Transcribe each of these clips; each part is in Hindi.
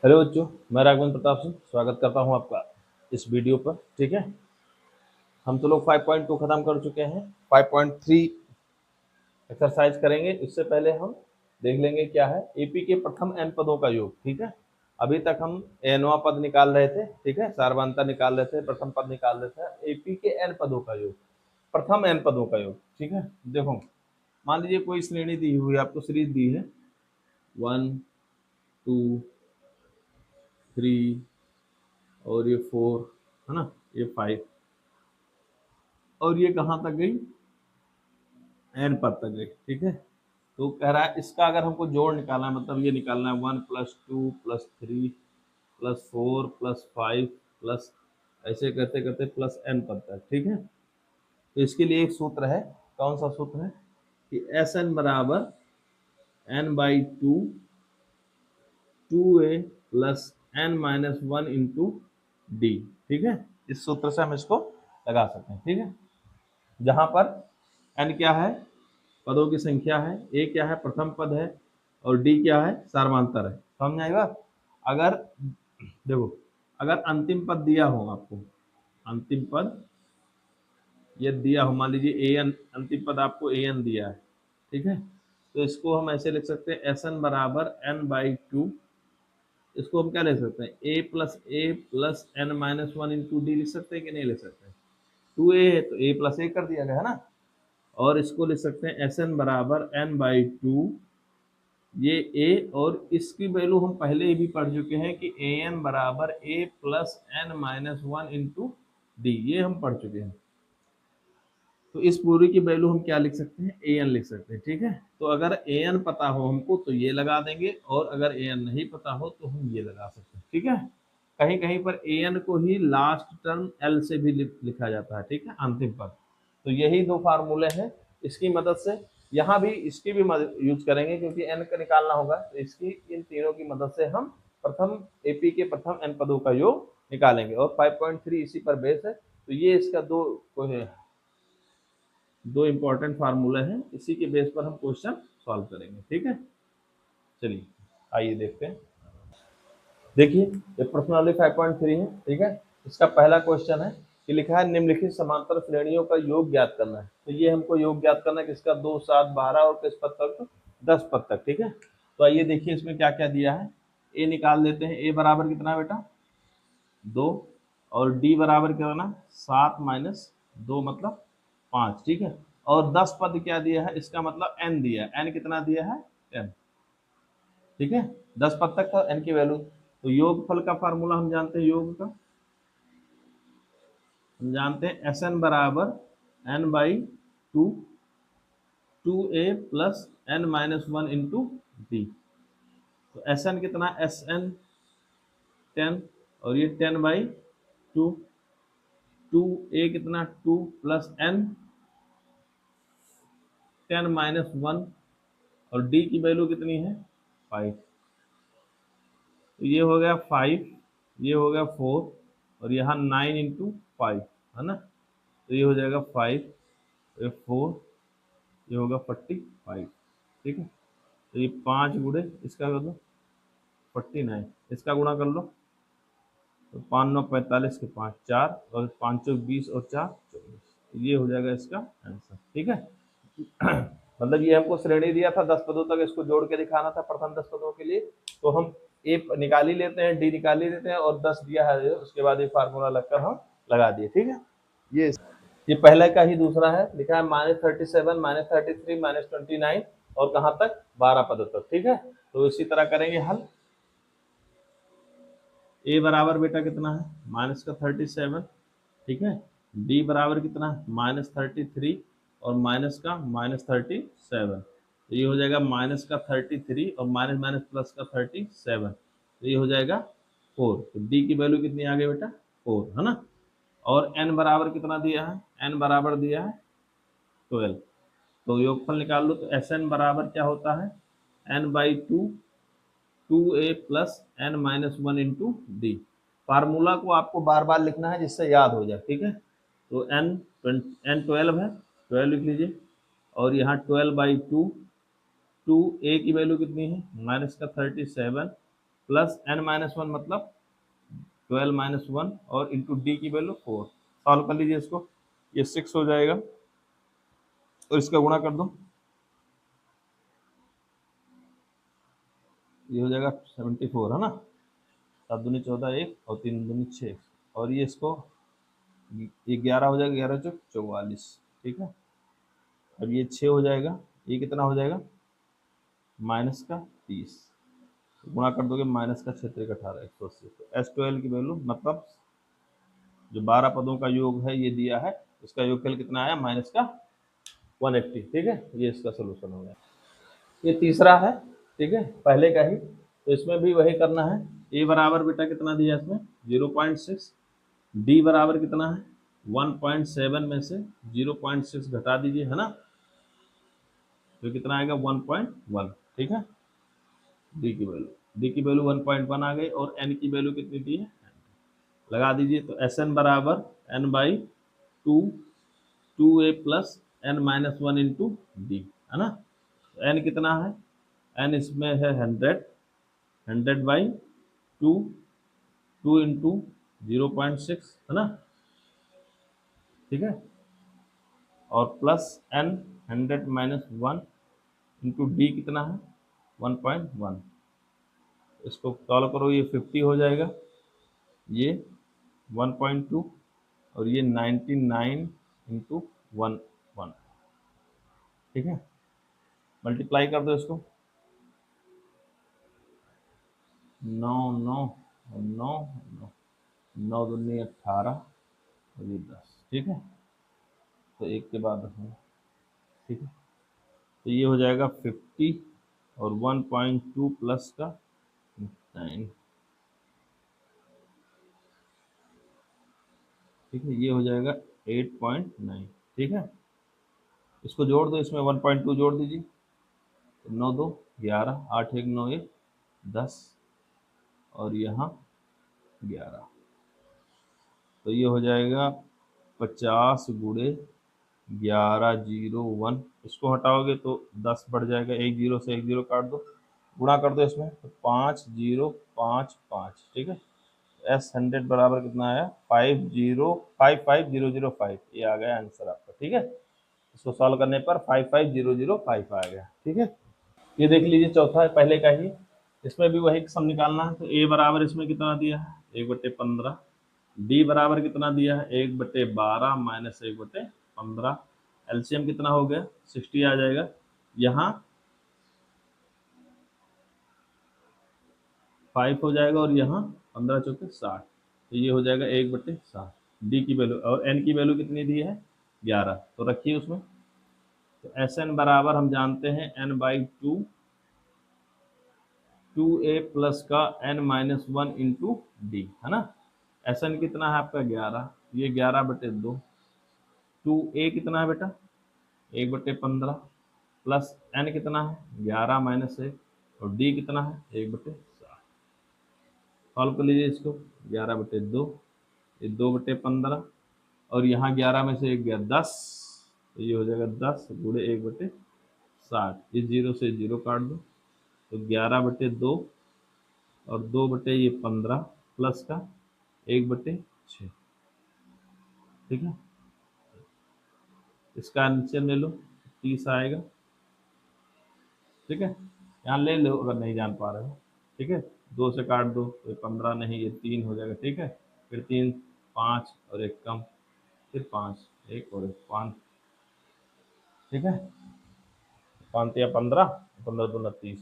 हेलो बच्चों, मैं राघवेंद्र प्रताप सिंह स्वागत करता हूं आपका इस वीडियो पर। ठीक है, हम तो लोग 5.2 खत्म कर चुके हैं। 5.3 एक्सरसाइज करेंगे। इससे पहले हम देख लेंगे क्या है एपी के प्रथम n पदों का योग। ठीक है, अभी तक हम nवां पद निकाल रहे थे। ठीक है, सारवांता निकाल रहे थे, प्रथम पद निकाल रहे थे। एपी के n पदों का योग, प्रथम n पदों का योग। ठीक है, देखो मान लीजिए कोई श्रेणी दी हुई है, आपको सीरीज दी है 1 2 3 और ये 4 है ना, ये 5 और ये कहाँ तक गई, एन पद तक गई। ठीक है, तो कह रहा है इसका अगर हमको जोड़ निकालना है, मतलब ये निकालना है 1 + 2 + 3 + 4 + 5 प्लस ऐसे करते करते प्लस एन पद तक। ठीक है, तो इसके लिए एक सूत्र है। कौन सा सूत्र है कि एस एन बराबर n/2 2a + n-1 into D. ठीक है, इस सूत्र से हम इसको लगा सकते हैं। ठीक है, जहां पर n क्या है, पदों की संख्या है, ए क्या है, प्रथम पद है, और डी क्या है, सार्वधातुक है। समझ में आई बात। अगर देखो, अगर अंतिम पद दिया हो आपको, अंतिम पद ये दिया हो, मान लीजिए ए एन, अंतिम पद आपको ए एन दिया है। ठीक है, तो इसको हम ऐसे लिख सकते हैं एस एन बराबर n/2। इसको हम क्या लिख सकते हैं, a + n-1 इंटू डी लिख सकते हैं कि नहीं लिख सकते। 2a है तो a + a कर दिया गया है ना। और इसको लिख सकते हैं एस एन बराबर n/2, ये a, और इसकी वैल्यू हम पहले ही भी पढ़ चुके हैं कि ए एन बराबर a + n-1 इंटू डी, ये हम पढ़ चुके हैं। तो इस पूरी की वैल्यू हम क्या लिख सकते हैं, ए एन लिख सकते हैं। ठीक है, तो अगर ए एन पता हो हमको तो ये लगा देंगे, और अगर ए एन नहीं पता हो तो हम ये लगा सकते हैं। ठीक है, कहीं कहीं पर ए एन को ही लास्ट टर्म एल से भी लिखा जाता है। ठीक है, अंतिम पद। तो यही दो फार्मूले हैं, इसकी मदद से यहाँ भी इसकी भी यूज करेंगे, क्योंकि एन का निकालना होगा। तो इसकी इन तीनों की मदद से हम प्रथम एपी के प्रथम एन पदों का योग निकालेंगे, और 5.3 इसी पर बेस है। तो ये इसका दो इंपॉर्टेंट फार्मूले हैं, इसी के बेस पर हम क्वेश्चन सॉल्व करेंगे। ठीक है, चलिए आइए देखते हैं। देखिए, ये प्रश्नावली 5.3 है। ठीक है, इसका पहला क्वेश्चन है कि लिखा है निम्नलिखित समांतर श्रेणियों का योग ज्ञात करना है। तो ये हमको योग ज्ञात करना है किसका, 2 7 12 और किस पद तक, 10 पद तक। ठीक है, तो आइए देखिए इसमें क्या क्या दिया है। ए निकाल लेते हैं। ए बराबर कितना है बेटा, 2, और डी बराबर कितना, 7 - 2 मतलब 5। ठीक है, और 10 पद क्या दिया है, इसका मतलब n दिया है। n कितना दिया है, 10। ठीक है, 10 पद तक का n की वैल्यू। तो योगफल का फार्मूला हम जानते हैं, योग का हम जानते हैं एस एन बराबर n/2 2a + n-1 into D. तो एस एन कितना, एस एन 10, और ये 10/2, 2a कितना 2 + n 10-1, और डी की वैल्यू कितनी है, 5। तो ये हो गया 5, ये हो गया 4, और यहाँ 9 इंटू 5 है ना। तो ये हो जाएगा 5, ये 4, ये होगा 45। ठीक है, तो ये 5 गुणे इसका कर लो 49, इसका गुणा कर लो, तो 5 9 45 के 5 4, और 5 20 और 4 24। ये हो जाएगा इसका आंसर। ठीक है, मतलब ये हमको श्रेणी दिया था 10 पदों तक, इसको जोड़ के दिखाना था प्रथम 10 पदों के लिए। तो हम ए निकाल ही लेते हैं, डी निकाल ही लेते हैं, और 10 दिया है उसके बाद ये फार्मूला लगकर हम लगा दिए। ठीक है, ये पहले का ही दूसरा है, लिखा है -37 -33 -29, और कहाँ तक, 12 पदों तक। ठीक है, तो इसी तरह करेंगे हल। ए बराबर बेटा कितना है, -37। ठीक है, डी बराबर कितना है, -33, और माइनस का -37। तो ये हो जाएगा -33 और माइनस प्लस का 37, तो ये हो जाएगा 4। तो डी की वैल्यू कितनी आ गई बेटा, 4 है ना। और n बराबर कितना दिया है, n बराबर दिया है 12। तो योगफल निकाल लो, तो एस एन बराबर क्या होता है, n/2 2a + n-1 into D. Formula को आपको बार बार लिखना है जिससे याद हो जाए। ठीक है, तो n 12 है, 12 लिख लीजिए, और यहाँ 12/2, 2a की वैल्यू कितनी है, -37 प्लस n माइनस वन मतलब 12 माइनस वन और इंटू डी की वैल्यू 4। सॉल्व कर लीजिए इसको, ये 6 हो जाएगा और इसका गुणा कर दो, ये हो जाएगा 74 है ना। 7 दूनी 14 1 और 3 दूनी 6 और ये इसको ये 11 हो जाएगा, 11 चौक 44, ठीक है। अब ये 6 हो जाएगा, ये कितना हो जाएगा माइनस का 30, गुणा कर दोगे माइनस का 6 18 180। तो S12 की वैल्यू मतलब जो 12 पदों का योग है ये दिया है, इसका योगफल कितना आया माइनस का 180, ठीक है। ये इसका सोल्यूशन हो गया। ये तीसरा है, ठीक है, पहले का ही, तो इसमें भी वही करना है। ए बराबर बेटा कितना दिया इसमें 0.6, डी बराबर कितना है 1.7 में से 0.6 घटा दीजिए, है ना, तो कितना आएगा 1.1, ठीक है। डी की वैल्यू 1.1 आ गई और एन की वैल्यू कितनी दी है लगा दीजिए। तो एस एन बराबर n by two, 2a plus n minus one into d, है ना। तो एन कितना है, एन इसमें है 100, 100 बाई टू, 2 इंटू 0.6, है ना, ठीक है, और plus n 100 minus one into d कितना है 1.1। इसको सॉल्व करो, ये 50 हो जाएगा, ये 1.2 और ये 99 इंटू 1, ठीक है। मल्टीप्लाई कर दो इसको, 9 9 9 9 9 दूनी 18 और ये 10, ठीक है। तो एक के बाद रखूँगा, ठीक है। तो ये हो जाएगा 50 और 1.2 प्लस का 9, ठीक है, ये हो जाएगा 8.9, ठीक है। इसको जोड़ दो, इसमें 1.2 जोड़ दीजिए, तो 9 2 11, 8 1 9 1 10 और यहाँ 11, तो ये हो जाएगा 50 गुणे 11 0 1, इसको हटाओगे तो 10 बढ़ जाएगा, एक जीरो से एक जीरो काट दो, गुणा कर दो इसमें, तो 5 0 5 5, ठीक है। S100 बराबर कितना आया 5055005, ये आ गया आंसर आपका, ठीक है। इसको सॉल्व करने पर 55005 आ गया, ठीक है। ये देख लीजिए चौथा है पहले का ही, इसमें भी वही सम निकालना है। तो ए बराबर इसमें कितना दिया है 1/15, डी बराबर कितना दिया है 1/12 माइनस 1/15, एलसीएम कितना हो गया 60 आ जाएगा, यहाँ 5 हो जाएगा और यहाँ 15 चौके 60, तो ये हो जाएगा 1/60। डी की वैल्यू और एन की वैल्यू कितनी दी है 11, तो रखिए उसमें। तो एस एन बराबर हम जानते हैं n by two, 2a plus का n minus one into d, है ना। एस एन कितना है आपका 11, ये 11/2, 2a कितना है बेटा 1/15 प्लस n कितना है 11 माइनस 1 और d कितना है 1/7। सॉल्व कर लीजिए इसको, 11/2, ये 2/15 और यहाँ 11 में से 1 गया 10, तो ये हो जाएगा 10 गुणे 1/60, ये 0 से 0 काट दो, तो 11/2 और 2/15 प्लस का 1/6, ठीक है। इसका एलसीएम ले लो 30 आएगा, ठीक है। यहाँ ले लो अगर नहीं जान पा रहे हो, ठीक है। 2 से काट दो तो 15 नहीं, ये 3 हो जाएगा, ठीक है। फिर 3 5 और एक कम, फिर 5 1 और एक 5, ठीक है। 5 या 15, 15 दूना 30,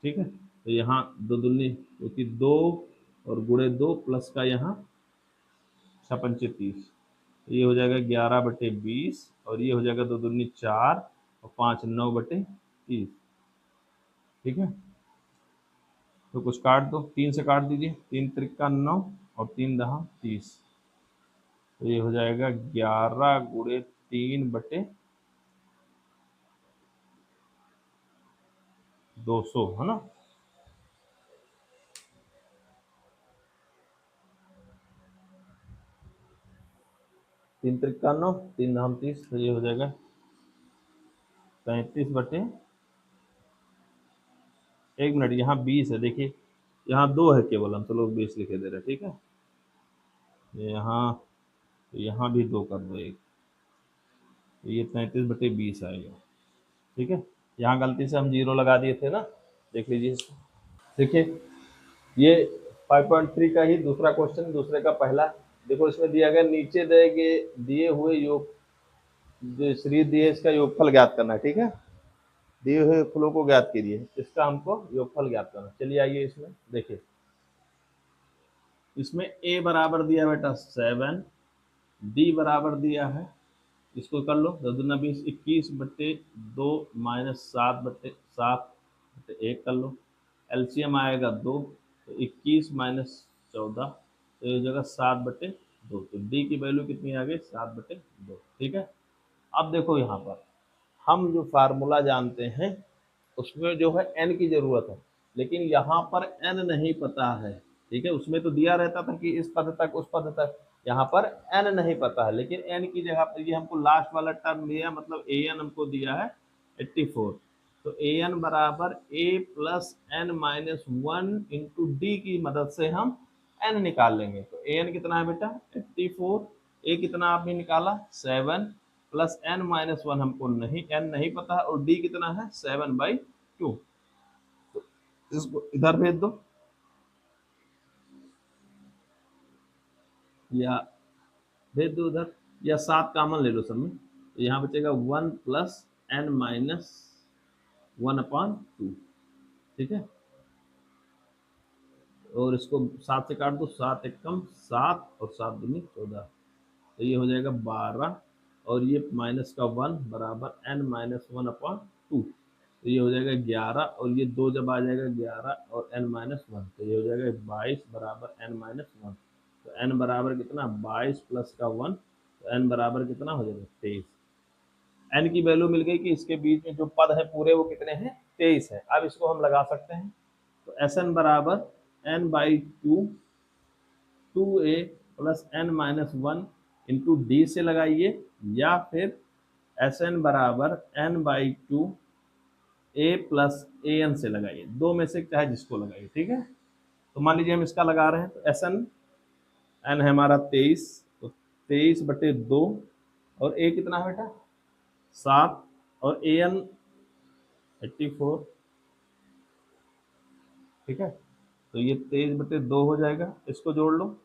ठीक है। तो यहाँ 2 दूनी क्योंकि 2 और गुणे 2 प्लस का यहाँ 6 30, ये हो जाएगा 11/20 और ये हो जाएगा 2 दूनी 4 और 5 9/30, ठीक है। तो कुछ काट दो, 3 से काट दीजिए, 3 त्रिका 9 और 3 दहा 30, तो ये हो जाएगा 11 गुणे 3/200, है ना। तीन त्रिका 9, 3 दहा 30, तो ये हो जाएगा 35/, 1 मिनट, यहाँ 20 है देखिए, यहाँ 2 है केवल, हम तो लोग 20 लिखे दे रहे हैं, ठीक है। यहाँ भी 2 कर दो, एक ये 33/20 आएगा, ठीक है। यहाँ गलती से हम 0 लगा दिए थे ना, देख लीजिए इसको। देखिए ये 5.3 का ही दूसरा क्वेश्चन, दूसरे का पहला। देखो इसमें दिया गया नीचे दिए हुए योग, जो सीरीज दिए इसका योगफल ज्ञात करना है, ठीक है। दिए हुए फलों को ज्ञात कीजिए, इसका हमको योगफल ज्ञात करना। चलिए आइए इसमें देखिए, इसमें a बराबर दिया बेटा 7, d बराबर दिया है, इसको कर लो 10 दूना 20, 21/2 माइनस 7/7/1 कर लो। एलसीएम आएगा 2, तो 21 माइनस 14, तो ये जगह 7/2, तो डी की वैल्यू कितनी आ गई 7/2, ठीक है। अब देखो यहाँ पर हम जो फार्मूला जानते हैं उसमें जो है n की जरूरत है, लेकिन यहाँ पर n नहीं पता है, ठीक है। उसमें तो दिया रहता था कि इस पद तक उस पद तक, यहाँ पर n नहीं पता है, लेकिन n की जगह पर ये हमको लास्ट वाला टर्म दिया, मतलब an हमको दिया है 84, तो an बराबर a plus n minus 1 into D की मदद से हम n निकाल लेंगे। तो an कितना है बेटा 84, a कितना आपने निकाला 7, प्लस n माइनस 1 हमको n नहीं पता है, और d कितना है 7/2, तो इसको इधर भेज दो, या भेज दो उधर, या 7 कॉमन ले लो सब में, तो यहाँ बचेगा 1 प्लस n माइनस 1/2, ठीक है। और इसको 7 से काट दो, 7 एक कम 7 और 7 दूनी 14, तो ये हो जाएगा 12, और ये माइनस का 1 बराबर n माइनस 1/2, तो ये हो जाएगा 11, और ये 2 जब आ जाएगा 11 और n माइनस 1, तो ये हो जाएगा 22 बराबर n माइनस 1, तो n बराबर कितना 22 प्लस का 1, तो n बराबर कितना हो जाएगा 23। n की वैल्यू मिल गई कि इसके बीच में जो पद है पूरे वो कितने हैं 23 है। अब इसको हम लगा सकते हैं, तो Sn बराबर n/2 2a plus n minus 1 into D से लगाइए, या फिर Sn बराबर n/2 a प्लस an से लगाइए, दो में से चाहे जिसको लगाइए, ठीक है। तो मान लीजिए हम इसका लगा रहे हैं, तो Sn n है हमारा 23, तो 23/2, और a कितना है बेटा 7, और an 84, ठीक है। तो ये 23/2 हो जाएगा, इसको जोड़ लो,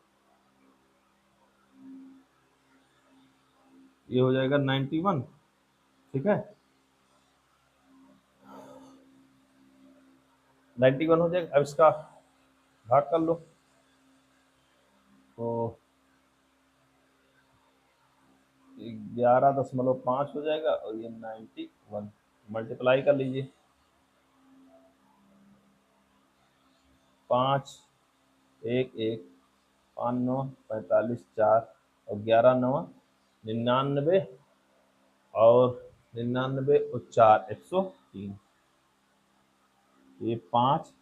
ये हो जाएगा 91, ठीक है। 91 हो जाएगा। अब इसका भाग कर लो, तो 11.5 हो जाएगा, और ये 91 मल्टीप्लाई कर लीजिए, 5 1 1 5 9 45 4 और 11 9 99, और 99 और 4 103, ये 5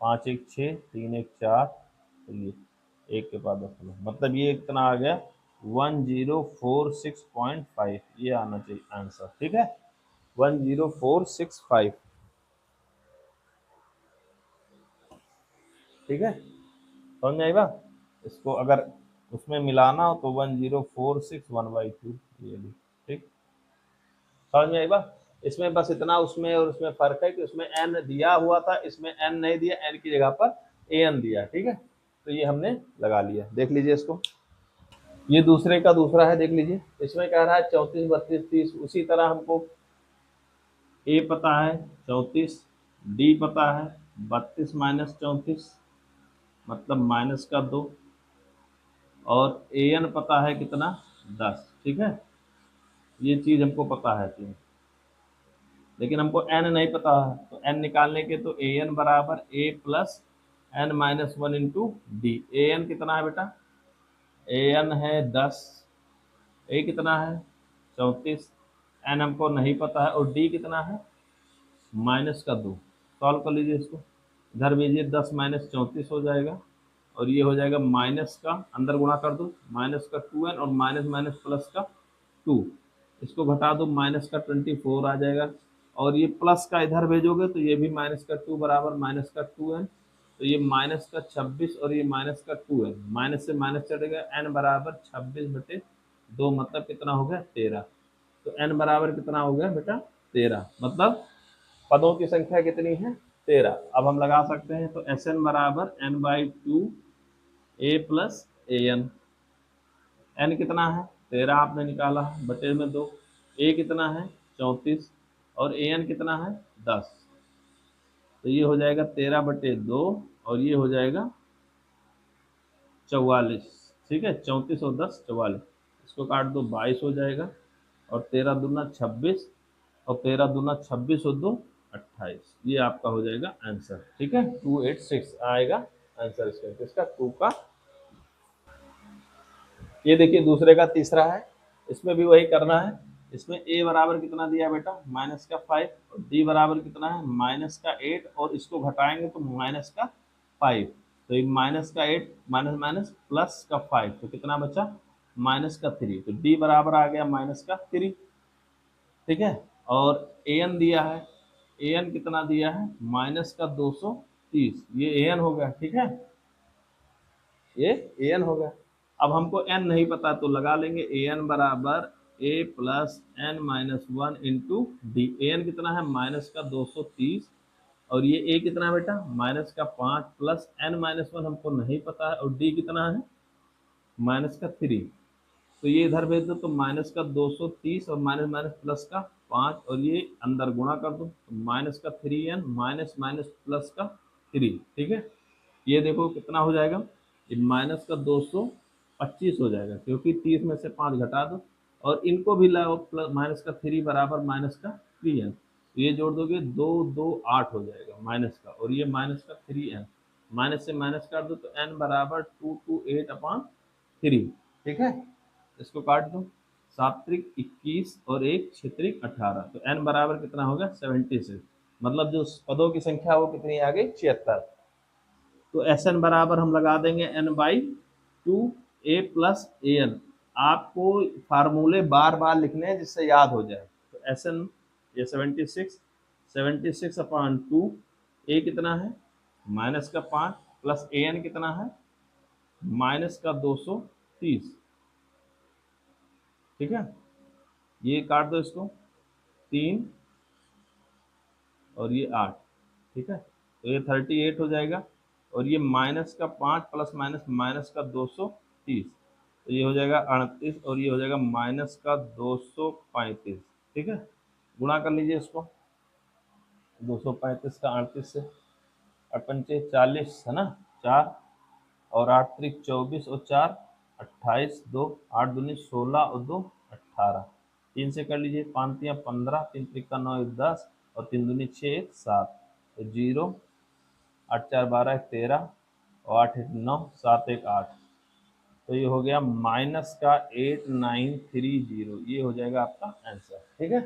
5 1 6 3 1 4, तो ये 1 के बाद 10, मतलब ये कितना आ गया 1046.5, ये आना चाहिए आंसर, ठीक है 10465, ठीक है। समझ में आई बात। इसको अगर उसमें मिलाना हो तो 10461/2, ये भी ठीक, समझ में आई बात। इसमें बस इतना उसमें और उसमें फर्क है कि उसमें n दिया हुआ था, इसमें n नहीं दिया, n की जगह पर an दिया, ठीक है। तो ये हमने लगा लिया, देख लीजिए इसको, ये दूसरे का दूसरा है, देख लीजिए। इसमें कह रहा है 34 32 30, उसी तरह हमको a पता है 34, d पता है 32 माइनस 34 मतलब माइनस का 2, और an पता है कितना 10, ठीक है। ये चीज हमको पता है तीन, लेकिन हमको n नहीं पता है, तो n निकालने के तो an बराबर a plus n minus 1 into D. an कितना है बेटा an है 10, a कितना है 34, n हमको नहीं पता है, और d कितना है माइनस का 2। सॉल्व कर लीजिए इसको, इधर भेजिए 10 माइनस 34 हो जाएगा, और ये हो जाएगा माइनस का, अंदर गुणा कर दो माइनस का 2n, और माइनस माइनस प्लस का 2, इसको घटा दो माइनस का 24 आ जाएगा, और ये प्लस का इधर भेजोगे तो ये भी माइनस का 2 बराबर माइनस का 2n, तो ये माइनस का 26 और ये माइनस का 2 है, माइनस से माइनस चढ़ेगा, n बराबर 26/2 मतलब कितना हो गया 13। तो n बराबर कितना हो गया बेटा 13, मतलब पदों की संख्या कितनी है 13। अब हम लगा सकते हैं, तो Sn बराबर n/2 a plus an। n कितना है 13 आपने निकाला बटे में 2, a कितना है 34 और an कितना है 10। तो ये हो जाएगा 13/2 और ये हो जाएगा 44। ठीक है, 34 और 10 44, इसको काट दो 22 हो जाएगा, और 13 दूना 26 और 13 दूना 26 और 2 28। ये आपका हो जाएगा आंसर। ठीक है, 286 आएगा आंसर इसका 2 का। ये देखिए दूसरे का तीसरा है, इसमें भी वही करना है। इसमें a बराबर कितना दिया बेटा माइनस का 5, और d बराबर कितना है माइनस का 8, और इसको घटाएंगे तो माइनस का 5। तो ये माइनस का 8 माइनस माइनस प्लस का 5, तो कितना बचा माइनस का 3। तो d बराबर आ गया माइनस का 3। ठीक है, और an दिया है, an कितना दिया है माइनस का 230, ये an हो गया। ठीक है, ये an हो गया। अब हमको n नहीं पता तो लगा लेंगे an बराबर a plus n minus 1 into D. an कितना है माइनस का 230, और ये a कितना है बेटा माइनस का 5 प्लस n माइनस 1 हमको नहीं पता है, और d कितना है माइनस का 3। तो ये इधर भेज दो, तो माइनस का 230 और माइनस माइनस प्लस का 5, और ये अंदर गुणा कर दो, तो माइनस का 3n माइनस माइनस प्लस का 3। ठीक है, ये देखो कितना हो जाएगा, ये माइनस का 225 हो जाएगा, क्योंकि 30 में से 5 घटा दो, और इनको भी लाओ प्लस माइनस का 3 बराबर माइनस का 3n। ये जोड़ दोगे 2 2 8 हो जाएगा माइनस का, और ये माइनस का 3n, माइनस से माइनस काट दो तो n बराबर 228/3। ठीक है, इसको काट दो, सात्रिक 21 और एक क्षेत्रिक 18, तो n बराबर कितना होगा 76। मतलब जो पदों की संख्या वो कितनी आ गई 76। तो Sn बराबर हम लगा देंगे n/2 a प्लस an। आपको फार्मूले बार बार लिखने हैं जिससे याद हो जाए। तो Sn ये 76/2, a कितना है माइनस का 5 प्लस an कितना है माइनस का 230। ठीक है, ये काट दो इसको 3 और ये 8। ठीक है, तो ये 38 हो जाएगा, और ये माइनस का 5 प्लस माइनस माइनस का 230, तो ये हो जाएगा 38, और ये हो जाएगा माइनस का 235। ठीक है, गुणा कर लीजिए इसको, 235 का 38 से, 8 पंचे 40 है ना 4, और 8 त्रिक 24 और 4 28, 2 8 दूनी 16 और 2 18। 3 से कर लीजिए, 5 तियाँ 15, 3 त्रिक 9 1 10, और 3 दूनी 6 1 7, तो 0 8 4 12 1 13, और 8 1 9 7 1 8। तो ये हो गया माइनस का 8930, ये हो जाएगा आपका आंसर। ठीक है।